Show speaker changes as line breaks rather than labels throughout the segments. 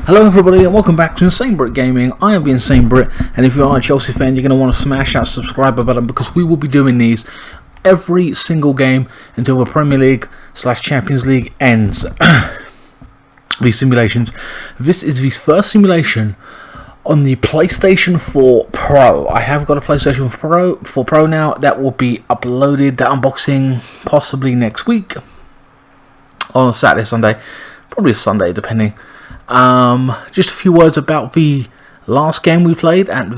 Hello everybody and welcome back to INSANEBRIT Gaming. I am the INSANEBRIT, and if you are a Chelsea fan, you're going to want to smash that subscriber button because we will be doing these every single game until the Premier League / Champions League ends. These simulations. This is the first simulation on the PlayStation 4 Pro. I have got a PlayStation 4 Pro now. That will be uploaded, that unboxing, possibly next week. On Saturday, Sunday. Probably a Sunday, depending. Just a few words about the last game we played at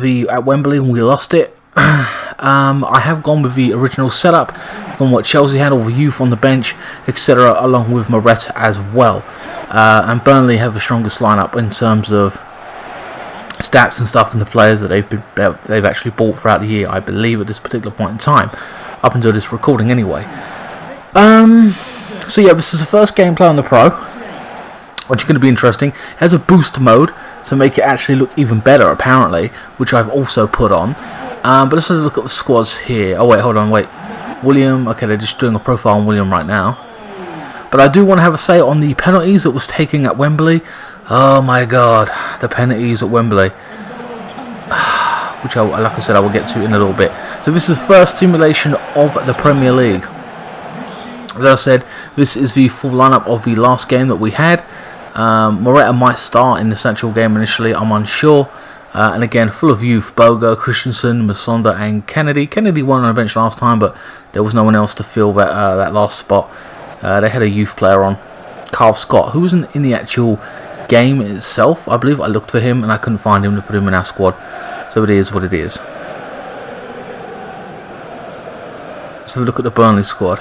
Wembley and we lost it. I have gone with the original setup from what Chelsea had, all the youth on the bench, etc., along with Moretta as well. And Burnley have the strongest lineup in terms of stats and stuff, and the players that they've actually bought throughout the year, I believe, at this particular point in time, up until this recording anyway. So yeah, this is the first gameplay on the Pro, which is going to be interesting. It has a boost mode to make it actually look even better, apparently, which I've also put on. But let's have a look at the squads here. Oh wait, hold on, wait. William, okay, they're just doing a profile on William right now. But I do want to have a say on the penalties that was taken at Wembley. Oh my god, the penalties at Wembley. Which, like I said, I will get to in a little bit. So this is the first simulation of the Premier League. As I said, this is the full lineup of the last game that we had. Moretta might start in this actual game initially, I'm unsure. And again, full of youth: Boga, Christensen, Masonda and Kennedy. Kennedy won on the bench last time, but there was no one else to fill that last spot. They had a youth player on, Carl Scott, who wasn't in the actual game itself. I believe I looked for him and I couldn't find him to put him in our squad. So it is what it is. Let's have a look at the Burnley squad.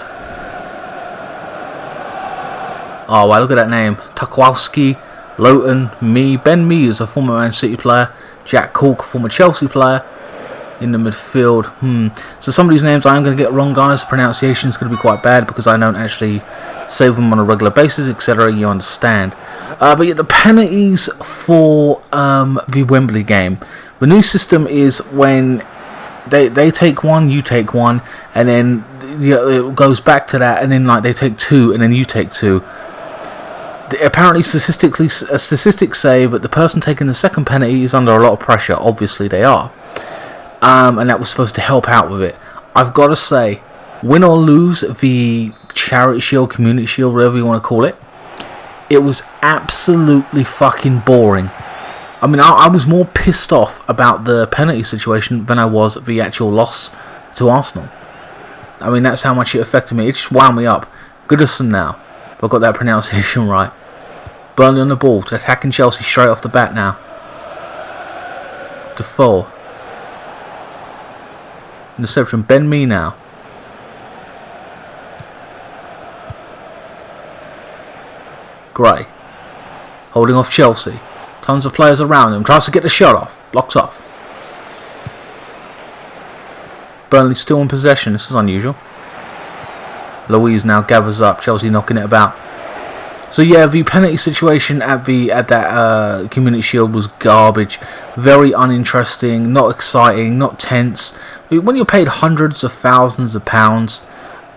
Oh wow, look at that name. Tukwowski, Lowton, Ben Mee is a former Man City player, Jack Cork, former Chelsea player, in the midfield. So some of these names I am going to get wrong, guys. Pronunciation is going to be quite bad because I don't actually save them on a regular basis, etc. You understand. But yeah, the penalties for the Wembley game. The new system is when they take one, you take one, and then it goes back to that, and then like they take two, and then you take two. Apparently, statistics say that the person taking the second penalty is under a lot of pressure. Obviously, they are. And that was supposed to help out with it. I've got to say, win or lose the Charity Shield, Community Shield, whatever you want to call it, it was absolutely fucking boring. I mean, I was more pissed off about the penalty situation than I was the actual loss to Arsenal. I mean, that's how much it affected me. It just wound me up. Goodison now. If I got that pronunciation right. Burnley on the ball, attacking Chelsea straight off the bat now. Defoe. Interception, Ben Mee now. Gray. Holding off Chelsea. Tons of players around him. Tries to get the shot off. Blocks off. Burnley still in possession. This is unusual. Louise now gathers up. Chelsea knocking it about. So yeah, the penalty situation at that Community Shield was garbage. Very uninteresting, not exciting, not tense. When you're paid hundreds of thousands of pounds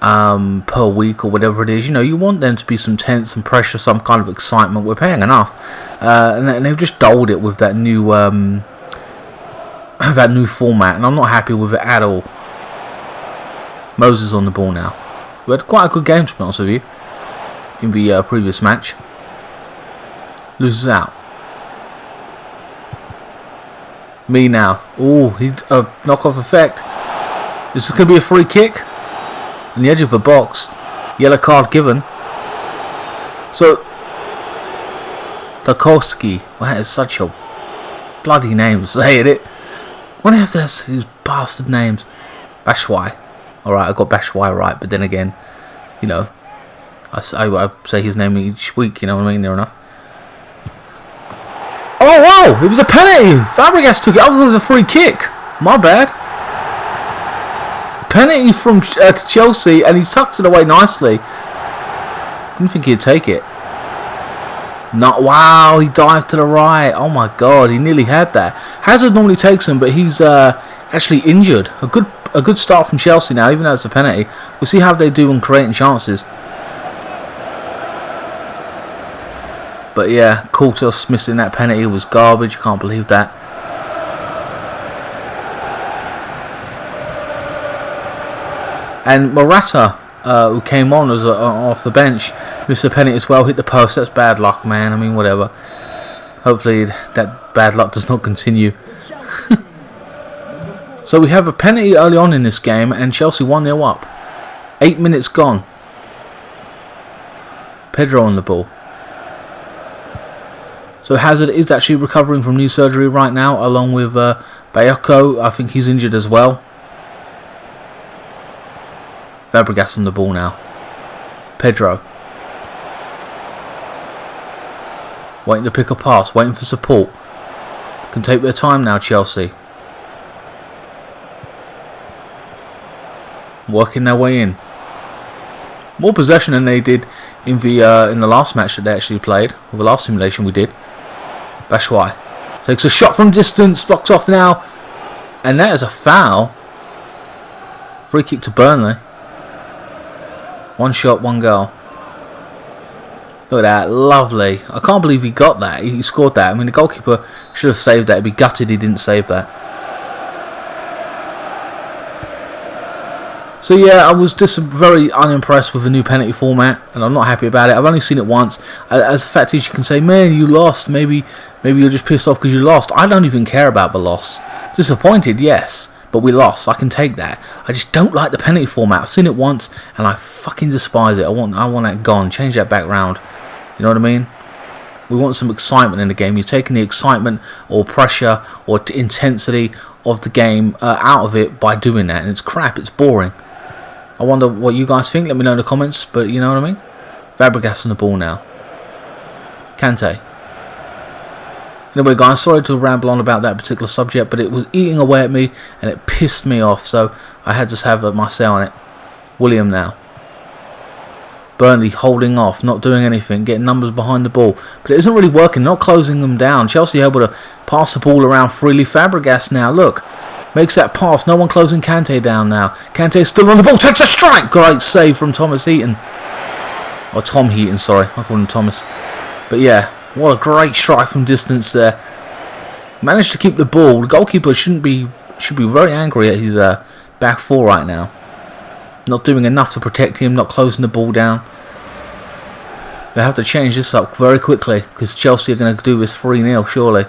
per week or whatever it is, you want them to be some tense, some pressure, some kind of excitement. We're paying enough, and they've just dulled it with that new format, and I'm not happy with it at all. Moses on the ball now. We had quite a good game, to be honest with you, in the previous match. Loses out. Me now. Oh, he knock-off effect. This is going to be a free kick. On the edge of the box. Yellow card given. So, Tarkowski. Well, that is such a bloody name, saying it. Why do I have to have these bastard names? Bashwai. Alright, I got Bashwai right, but then again, I say his name each week, you know what I mean, near enough. Oh, wow! It was a penalty! Fabregas took it. I thought it was a free kick. My bad. Penalty from Chelsea, and he tucks it away nicely. Didn't think he'd take it. Not, wow, he dived to the right. Oh my god, he nearly had that. Hazard normally takes him, but he's actually injured. A good start from Chelsea now, even though it's a penalty. We'll see how they do on creating chances. But yeah, Courtos missing that penalty was garbage. Can't believe that. And Morata, who came on as off the bench, missed the penalty as well. Hit the post. That's bad luck, man. I mean, whatever. Hopefully that bad luck does not continue. So we have a penalty early on in this game, and Chelsea 1-0 up. 8 minutes gone. Pedro on the ball. So Hazard is actually recovering from knee surgery right now, along with Bayoko. I think he's injured as well. Fabregas on the ball now. Pedro. Waiting to pick a pass, waiting for support. Can take their time now, Chelsea. Working their way in. More possession than they did in the last match that they actually played, or the last simulation we did. Batshuayi takes a shot from distance, blocked off now, and that is a foul. Free kick to Burnley. One shot, one goal. Look at that, lovely. I can't believe he got that. He scored that. I mean, the goalkeeper should have saved that. He'd be gutted he didn't save that. So yeah, I was just very unimpressed with the new penalty format, and I'm not happy about it. I've only seen it once. As a fact is, you can say, man, you lost. Maybe you're just pissed off because you lost. I don't even care about the loss. Disappointed, yes, but we lost. I can take that. I just don't like the penalty format. I've seen it once, and I fucking despise it. I want that gone. Change that back round. You know what I mean? We want some excitement in the game. You're taking the excitement or pressure or intensity of the game out of it by doing that, and it's crap. It's boring. I wonder what you guys think. Let me know in the comments. But you know what I mean? Fabregas on the ball now. Kante. Anyway, guys, sorry to ramble on about that particular subject, but it was eating away at me and it pissed me off. So I had to have my say on it. William now. Burnley holding off, not doing anything, getting numbers behind the ball. But it isn't really working, not closing them down. Chelsea able to pass the ball around freely. Fabregas now, look. Makes that pass. No one closing Kante down now. Kante still on the ball. Takes a strike. Great save from Thomas Heaton. Or Tom Heaton, sorry. I call him Thomas. But yeah, what a great strike from distance there. Managed to keep the ball. The goalkeeper should be very angry at his back four right now. Not doing enough to protect him. Not closing the ball down. They have to change this up very quickly, because Chelsea are going to do this 3-0 surely.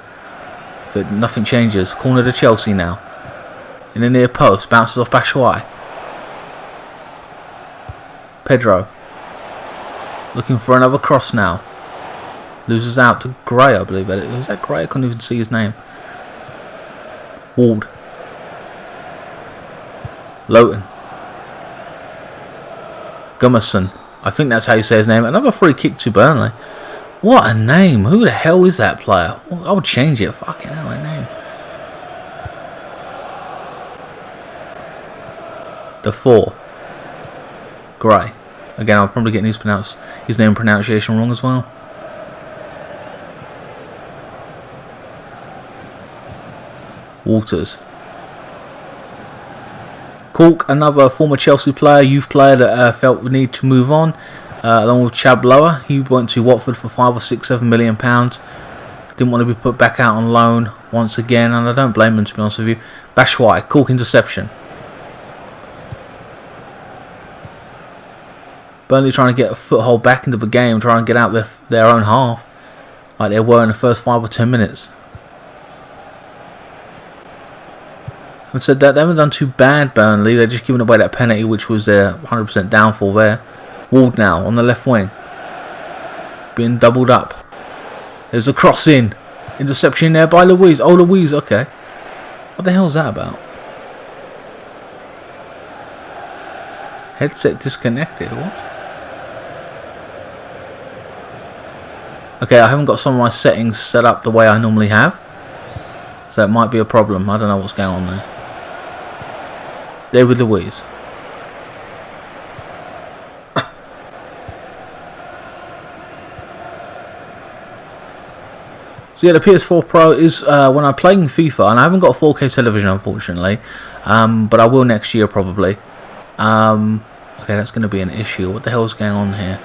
If nothing changes. Corner to Chelsea now. In the near post, bounces off Batshuayi. Pedro. Looking for another cross now. Loses out to Gray, I believe. Was that Gray? I couldn't even see his name. Ward. Lowton. Gummerson. I think that's how you say his name. Another free kick to Burnley. What a name. Who the hell is that player? I would change it. Fucking hell, that name. The 4. Gray. Again, I'll probably get his name pronunciation wrong as well. Walters. Cork, another former Chelsea player, youth player that felt the need to move on, along with Chad Blower. He went to Watford for £5 or £6, £7 million. Didn't want to be put back out on loan once again, and I don't blame him, to be honest with you. Batshuayi, Cork interception. Burnley trying to get a foothold back into the game, trying to get out their own half, like they were in the first 5 or 10 minutes. Having said that, they haven't done too bad, Burnley. They're just giving away that penalty, which was their 100% downfall there. Ward now on the left wing, being doubled up. There's a cross in. Interception there by Louise. Oh, Louise, okay. What the hell is that about? Headset disconnected, what? Okay, I haven't got some of my settings set up the way I normally have. So it might be a problem. I don't know what's going on there. David Luiz. So yeah, the PS4 Pro is when I'm playing FIFA, and I haven't got a 4K television unfortunately, but I will next year probably. Okay, that's going to be an issue. What the hell is going on here?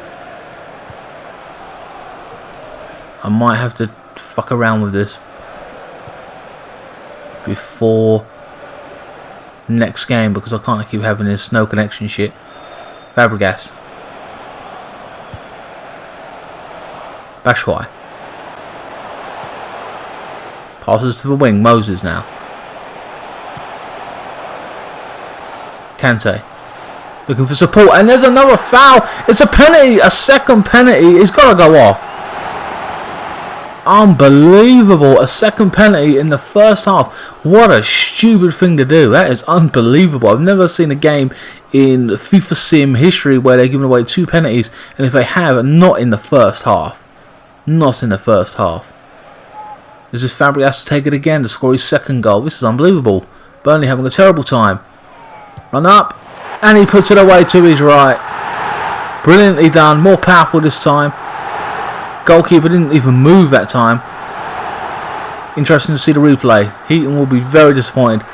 I might have to fuck around with this before next game because I can't keep having this no connection shit. Fabregas. Batshuayi. Passes to the wing. Moses now. Kante. Looking for support. And there's another foul. It's a penalty. A second penalty. It's got to go off. Unbelievable. A second penalty in the first half. What a stupid thing to do. That is unbelievable. I've never seen a game in FIFA Sim history where they're giving away 2 penalties. And if they have, not in the first half. Not in the first half. Is this Fabregas to take it again to score his second goal? This is unbelievable. Burnley having a terrible time. Run up. And he puts it away to his right. Brilliantly done. More powerful this time. Goalkeeper didn't even move that time. Interesting to see the replay. Heaton will be very disappointed.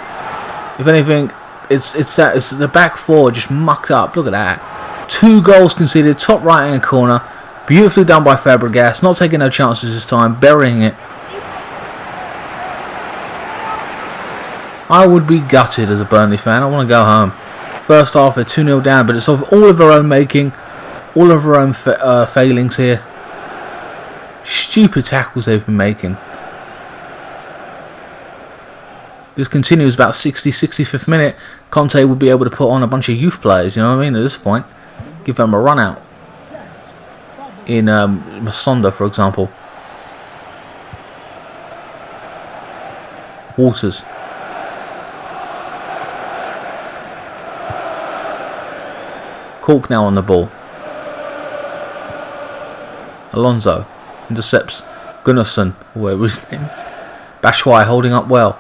If anything, it's the back four just mucked up. Look at that. 2 goals conceded. Top right hand corner. Beautifully done by Fabregas. Not taking no chances this time. Burying it. I would be gutted as a Burnley fan. I want to go home. First half, they're 2-0 down, but it's of all of their own making, all of their own failings here. Stupid tackles they've been making. This continues about 65th minute. Conte would be able to put on a bunch of youth players, you know what I mean, at this point. Give them a run out. In Masonda, for example. Waters. Cork now on the ball. Alonso intercepts Gunnarsson, whatever his name is. Batshuayi holding up well.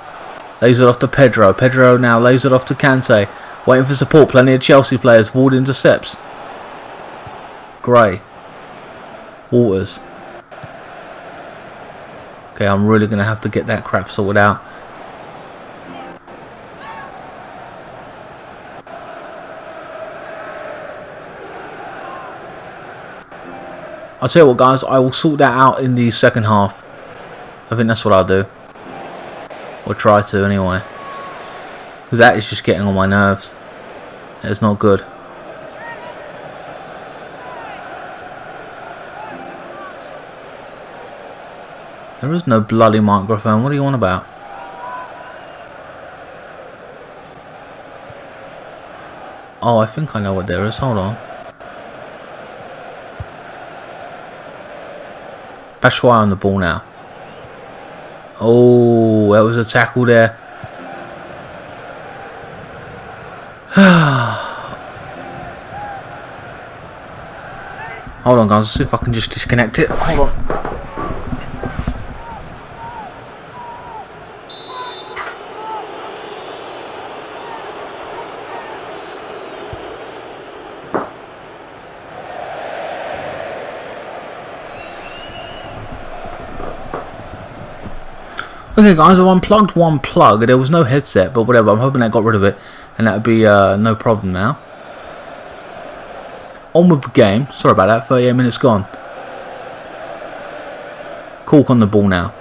Lays it off to Pedro. Pedro now lays it off to Kante. Waiting for support. Plenty of Chelsea players. Ward intercepts. Gray. Waters. Okay, I'm really going to have to get that crap sorted out. I'll tell you what, guys, I will sort that out in the second half. I think that's what I'll do. Or try to, anyway. Because that is just getting on my nerves. It's not good. There is no bloody microphone. What are you on about? Oh, I think I know what there is. Hold on. Batshuayi on the ball now. Oh, that was a tackle there. Hold on, guys. Let's see if I can just disconnect it. Hold on. Okay guys, I've unplugged one plug. There was no headset, but whatever. I'm hoping I got rid of it, and that would be no problem now. On with the game. Sorry about that. 38 minutes gone. Cork on the ball now.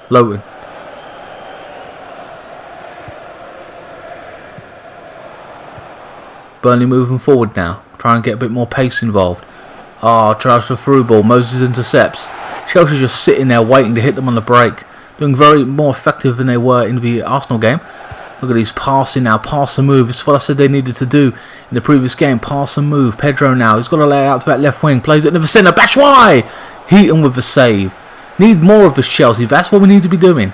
Lowton. Burnley moving forward now. Trying to get a bit more pace involved. Tries for through ball. Moses intercepts. Chelsea just sitting there waiting to hit them on the break. Doing very more effective than they were in the Arsenal game. Look at these passing now. Pass and move. This is what I said they needed to do in the previous game. Pass and move. Pedro now. He's got to lay it out to that left wing. Plays it in the centre. Batshuayi! Heaton with the save. Need more of this Chelsea. That's what we need to be doing.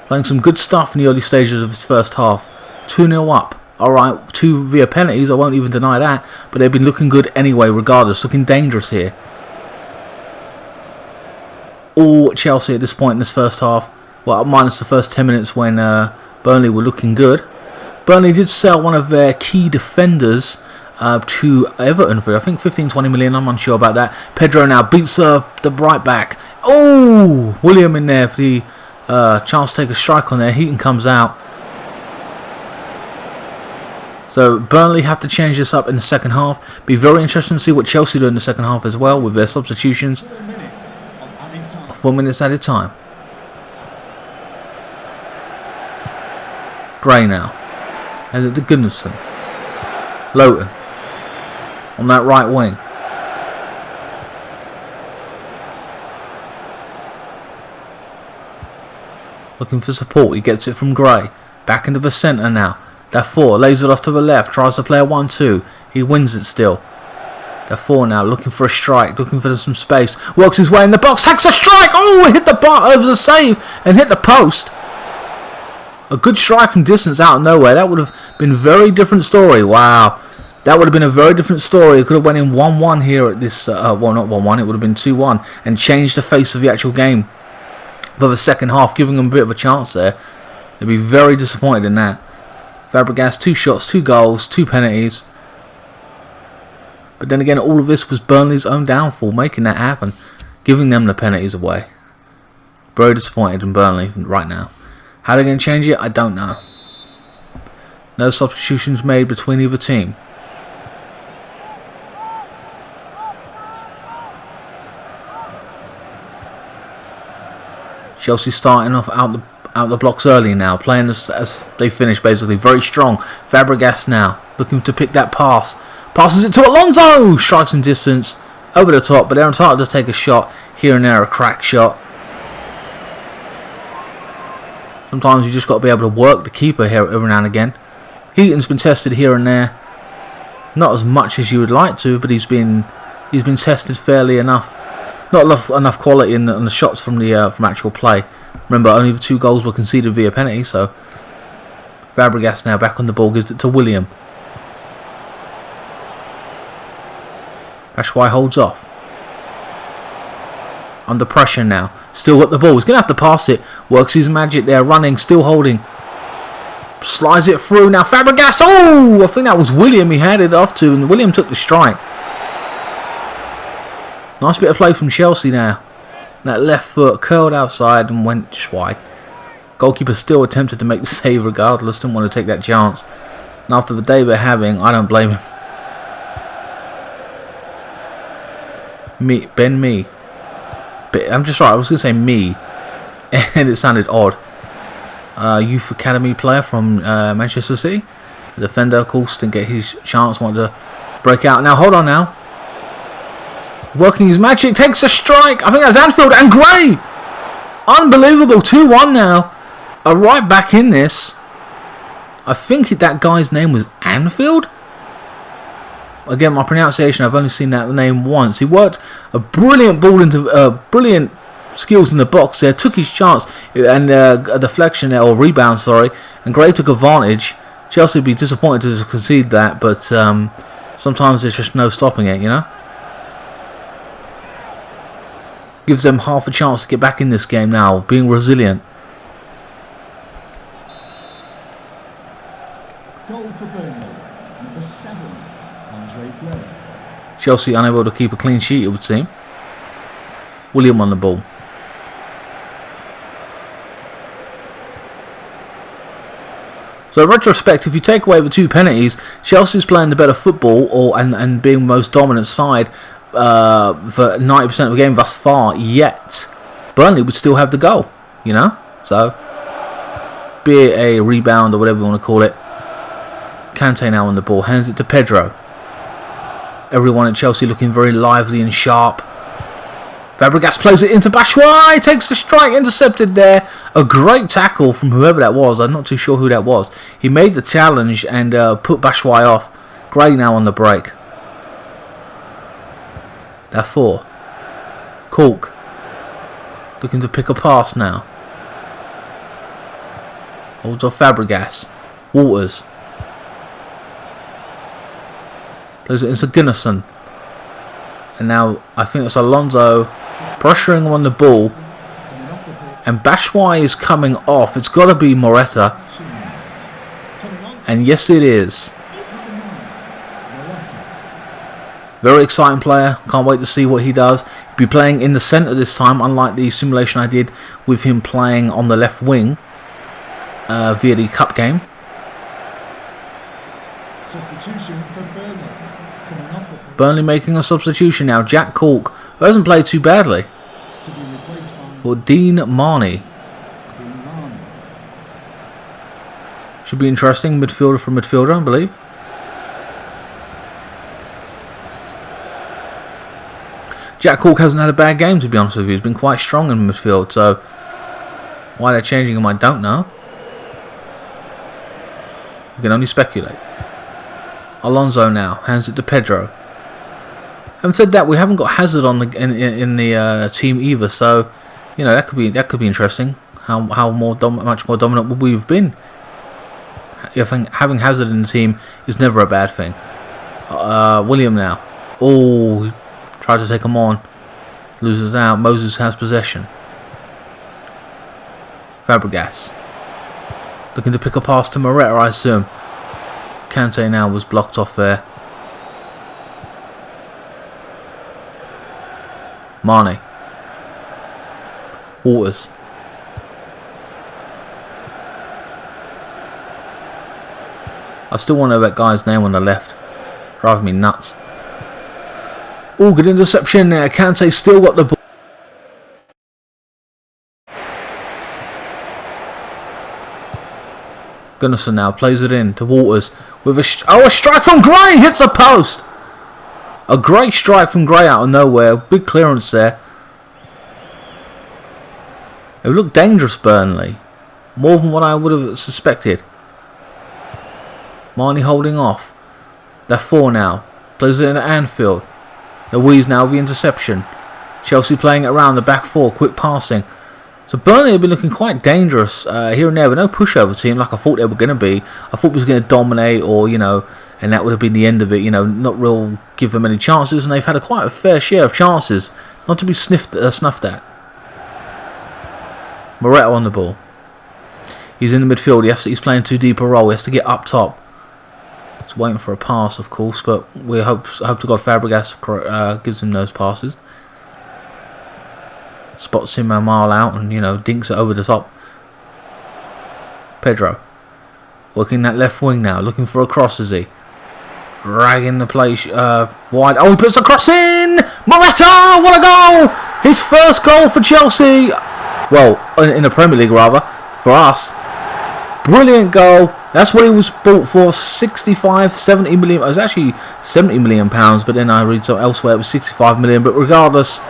Playing some good stuff in the early stages of this first half. 2-0 up. Alright, 2 via penalties, I won't even deny that. But they've been looking good anyway, regardless. Looking dangerous here. All Chelsea at this point in this first half. Well, minus the first 10 minutes when Burnley were looking good. Burnley did sell one of their key defenders to Everton for, I think, 15-20 million. I'm unsure about that. Pedro now beats the right back. Oh! William in there for the chance to take a strike on there. Heaton comes out. So Burnley have to change this up in the second half. Be very interesting to see what Chelsea do in the second half as well with their substitutions. 4 minutes at a time. Gray now. And the Gunnarsson. Lowton. On that right wing. Looking for support. He gets it from Gray. Back into the centre now. Dafoe lays it off to the left. Tries to play a 1-2. He wins it still. Dafoe now looking for a strike. Looking for some space. Works his way in the box. Takes a strike. Oh, hit the bar. It was a save. And hit the post. A good strike from distance out of nowhere. That would have been a very different story. Wow. That would have been a very different story. It could have went in 1-1 here at this... well, not 1-1. It would have been 2-1. And changed the face of the actual game for the second half. Giving them a bit of a chance there. They'd be very disappointed in that. Fabregas, 2 shots, 2 goals, 2 penalties. But then again, all of this was Burnley's own downfall. Making that happen. Giving them the penalties away. Very disappointed in Burnley right now. How they're going to change it, I don't know. No substitutions made between either team. Chelsea starting off out the blocks early now, playing as they finish basically. Very strong. Fabregas now looking to pick that pass. Passes it to Alonso. Strikes from distance over the top, but they're entitled to take a shot here and there, a crack shot. Sometimes you just got to be able to work the keeper here every now and again. Heaton's been tested here and there, not as much as you would like to, but he's been tested fairly enough. Not enough quality in the shots from actual play. Remember, only the 2 goals were conceded via penalty. So Fabregas now back on the ball, gives it to William. Batshuayi holds off. Under pressure now. Still got the ball. He's going to have to pass it. Works his magic there. Running. Still holding. Slides it through. Now Fabregas. Oh! I think that was William he handed it off to. And William took the strike. Nice bit of play from Chelsea now. That left foot curled outside and went just wide. Goalkeeper still attempted to make the save regardless. Didn't want to take that chance. And after the day they're having, I don't blame him. Ben Mee. I'm just right, I was going to say me, and it sounded odd. Youth Academy player from Manchester City. The defender, of course, didn't get his chance, wanted to break out. Now, hold on now. Working his magic, takes a strike. I think that's Anfield and Gray. Unbelievable, 2-1 now. Right back in this. I think that guy's name was Anfield. Again, my pronunciation, I've only seen that name once. He worked a brilliant ball into brilliant skills in the box there. Took his chance and a deflection there, or rebound, sorry. And Gray took advantage. Chelsea would be disappointed to concede that, but sometimes there's just no stopping it, you know. Gives them half a chance to get back in this game now, being resilient.
Goal for Burnley, number 7.
Chelsea unable to keep a clean sheet, it would seem. William on the ball. So in retrospect, if you take away the 2 penalties, Chelsea's playing the better football and being the most dominant side for 90% of the game thus far, yet Burnley would still have the goal, you know? So, be it a rebound or whatever you want to call it. Kante now on the ball, hands it to Pedro. Everyone at Chelsea looking very lively and sharp. Fabregas plays it into Batshuayi, takes the strike, intercepted there. A great tackle from whoever that was. I'm not too sure who that was. He made the challenge and put Batshuayi off. Gray now on the break. Dafoe. Cork. Looking to pick a pass now. Holds off Fabregas. Waters. Plays it into Gunnarsson. And now I think it's Alonso pressuring him on the ball. And Batshuayi is coming off. It's got to be Morata. And yes, it is. Very exciting player. Can't wait to see what he does. He'll be playing in the centre this time, unlike the simulation I did with him playing on the left wing via the cup game.
Substitution for Burnley. Coming off the pitch
Burnley making a substitution now. Jack Cork, who hasn't played too badly,
to be replaced by
for Dean Marnie.
Dean Marnie.
Should be interesting. Midfielder from midfielder, I believe. Jack Cork hasn't had a bad game, to be honest with you. He's been quite strong in midfield, so why they're changing him, I don't know. You can only speculate. Alonso now hands it to Pedro. Having said that, we haven't got Hazard on the in the team either, so you know that could be interesting. How much more dominant would we have been? Having Hazard in the team is never a bad thing. William now. Oh, he tried to take him on. Loses out. Moses has possession. Fabregas looking to pick a pass to Moretta, I assume. Kante now was blocked off there. Mane. Waters. I still want to know that guy's name on the left. Driving me nuts. Oh, good interception there. Kante still got the ball. Gunnarsson now plays it in to Waters with a strike from Gray, hits a post. A great strike from Gray out of nowhere, big clearance there. It looked dangerous, Burnley, more than what I would have suspected. Marnie holding off. They're 4 now. Plays it in at Anfield. Louise now with the interception. Chelsea playing it around the back 4, quick passing. So Burnley have been looking quite dangerous here and there, but no pushover team like I thought they were going to be. I thought it was going to dominate, or you know, and that would have been the end of it. You know, not real give them any chances, and they've had quite a fair share of chances, not to be snuffed at. Moretta on the ball. He's in the midfield. He's playing too deep a role. He has to get up top. He's waiting for a pass, of course, but we hope to God Fabregas gives him those passes. Spots him a mile out and, you know, dinks it over the top. Pedro. Working that left wing now. Looking for a cross, is he? Dragging the play wide. Oh, he puts a cross in! Moretta! What a goal! His first goal for Chelsea. Well, in the Premier League, rather. For us. Brilliant goal. That's what he was bought for. 65, 70 million. It was actually 70 million pounds, but then I read so elsewhere it was 65 million. But regardless,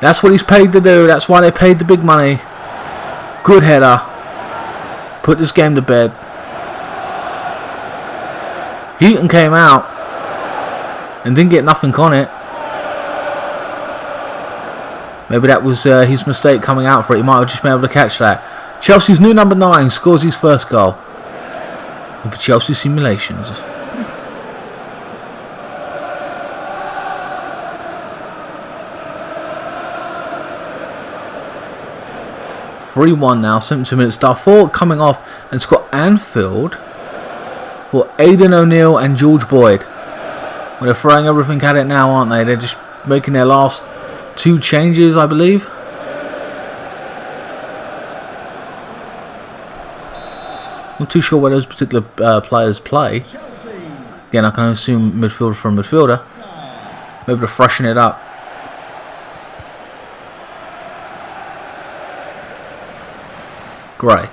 that's what he's paid to do. That's why they paid the big money. Good header. Put this game to bed. Heaton came out and didn't get nothing on it. Maybe that was his mistake coming out for it. He might have just been able to catch that. Chelsea's new number 9 scores his first goal. And for Chelsea simulations. 3-1 now, 72 minutes. Darfur coming off, and it's got Anfield for Aidan O'Neill and George Boyd. Well, they're throwing everything at it now, aren't they? They're just making their last 2 changes, I believe. Not too sure where those particular players play. Again, I can assume midfielder from midfielder. Maybe to freshen it up. Gray.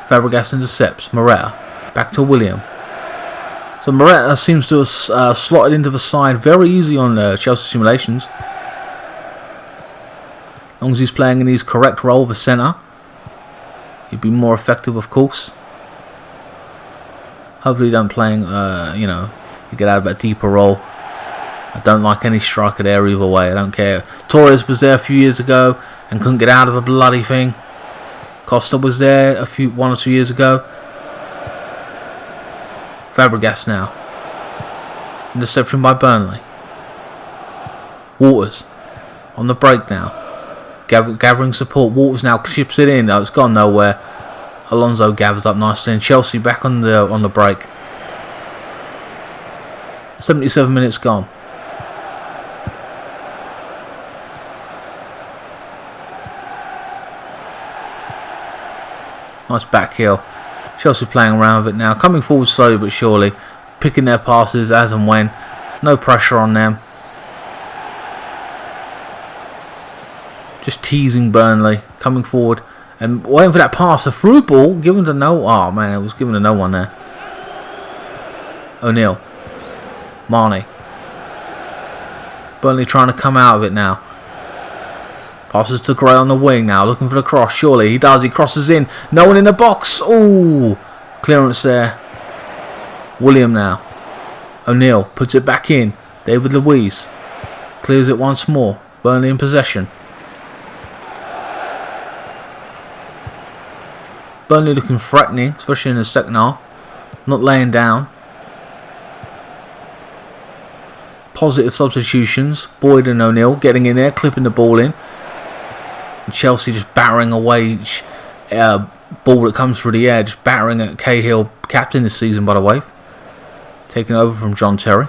Fabregas intercepts. Moretta. Back to William. So Moretta seems to have slotted into the side very easy on Chelsea simulations. As long as he's playing in his correct role of a centre, he'd be more effective, of course. Hopefully, don't playing. You know, you get out of that deeper role. I don't like any striker there either way. I don't care. Torres was there a few years ago and couldn't get out of a bloody thing. Costa was there 1 or 2 years ago. Fabregas now. Interception by Burnley. Waters on the break now. Gathering support. Waters now chips it in. Oh, it's gone nowhere. Alonso gathers up nicely, and Chelsea back on the break. 77 minutes gone. Nice back heel. Chelsea playing around with it now, coming forward slowly but surely, picking their passes as and when. No pressure on them. Just teasing Burnley, coming forward and waiting for that pass. A through ball given to no. Oh man, it was given to no one there. O'Neill, Marnie. Burnley trying to come out of it now. Passes to Gray on the wing now, looking for the cross. Surely he does. He crosses in. No one in the box. Oh, clearance there. William now. O'Neill puts it back in. David Luiz clears it once more. Burnley in possession. Burnley looking threatening, especially in the second half. Not laying down. Positive substitutions. Boyd and O'Neill getting in there, clipping the ball in. And Chelsea just battering away each ball that comes through the air. Just battering at Cahill, captain this season by the way. Taking over from John Terry.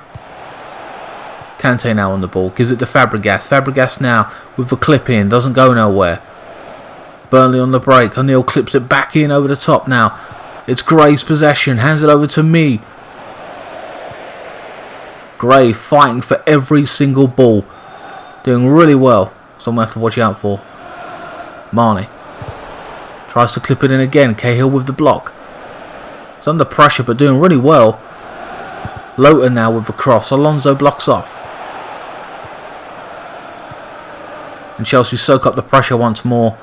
Kante now on the ball. Gives it to Fabregas. Fabregas now with the clip in. Doesn't go nowhere. Burnley on the break. O'Neill clips it back in over the top now. It's Gray's possession. Hands it over to me. Gray fighting for every single ball. Doing really well. Someone have to watch out for. Marnie. Tries to clip it in again. Cahill with the block. He's under pressure but doing really well. Loughton now with the cross. Alonso blocks off. And Chelsea soak up the pressure once more.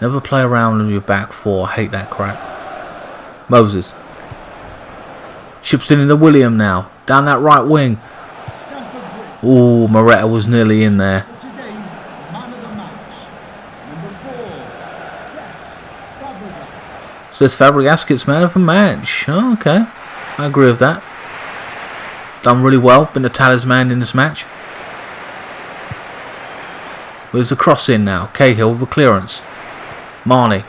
Never play around with your back four. I hate that crap. Moses. Chips in the William now. Down that right wing. Ooh, Moretta was nearly in there. Says Fabregas gets man of the match. Oh, okay. I agree with that. Done really well. Been the talisman in this match. There's a cross in now. Cahill with a clearance. Marnie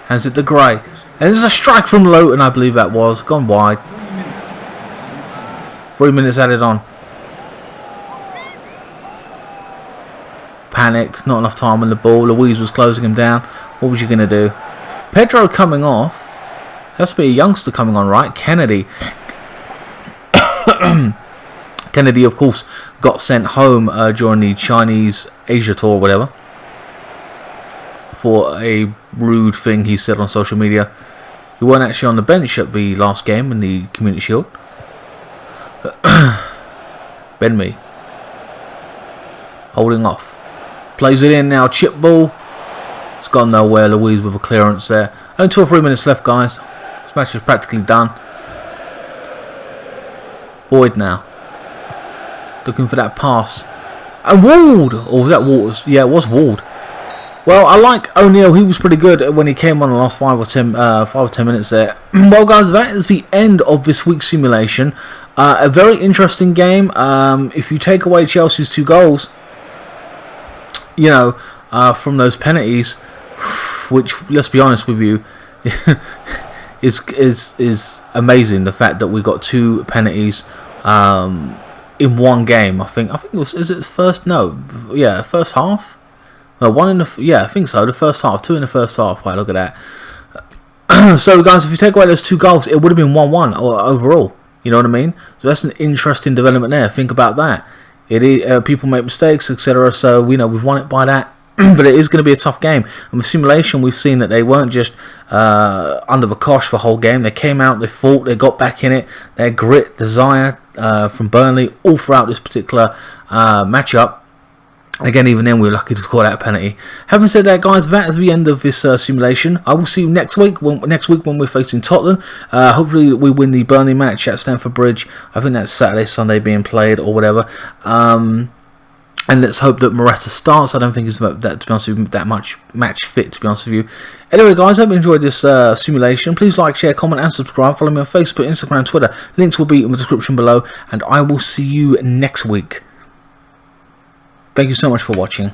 hands it to Gray. And there's a strike from Loughton, I believe that was. Gone wide. 3 minutes added on. Panicked. Not enough time on the ball. Louise was closing him down. What was you going to do? Pedro coming off. Has to be a youngster coming on, right? Kennedy. Kennedy, of course, got sent home during the Chinese Asia tour or whatever. For a rude thing he said on social media. He weren't actually on the bench at the last game in the Community Shield. Ben Mee. Holding off. Plays it in now. Chip ball. It's gone nowhere. Louise with a clearance there. Only 2 or 3 minutes left, guys. This match is practically done. Boyd now. Looking for that pass. And Ward! Or was that Ward? Yeah, it was Ward. Well, I like O'Neill. He was pretty good when he came on the last 5 or 10 minutes there. Well, guys, that is the end of this week's simulation. A very interesting game. If you take away Chelsea's 2 goals, you know, from those penalties, which, let's be honest with you, is amazing. The fact that we got 2 penalties in one game. I think it was. Is it the first? No, yeah, first half. No, one in the. Yeah, I think so. The first half, 2 in the first half. Right, look at that. So, guys, if you take away those 2 goals, it would have been 1-1 overall. You know what I mean? So that's an interesting development there. Think about that. It is, people make mistakes, etc. So we know we've won it by that. But it is going to be a tough game. And with simulation, we've seen that they weren't just under the cosh for the whole game. They came out, they fought, they got back in it. Their grit, desire from Burnley all throughout this particular matchup. Again, even then, we were lucky to score that penalty. Having said that, guys, that is the end of this simulation. I will see you next week. When we're facing Tottenham. Hopefully, we win the Burnley match at Stamford Bridge. I think that's Saturday, Sunday being played or whatever. And let's hope that Moretta starts. I don't think he's that, to be honest with you, that much match fit, to be honest with you. Anyway, guys, I hope you enjoyed this simulation. Please like, share, comment, and subscribe. Follow me on Facebook, Instagram, Twitter. Links will be in the description below. And I will see you next week. Thank you so much for watching.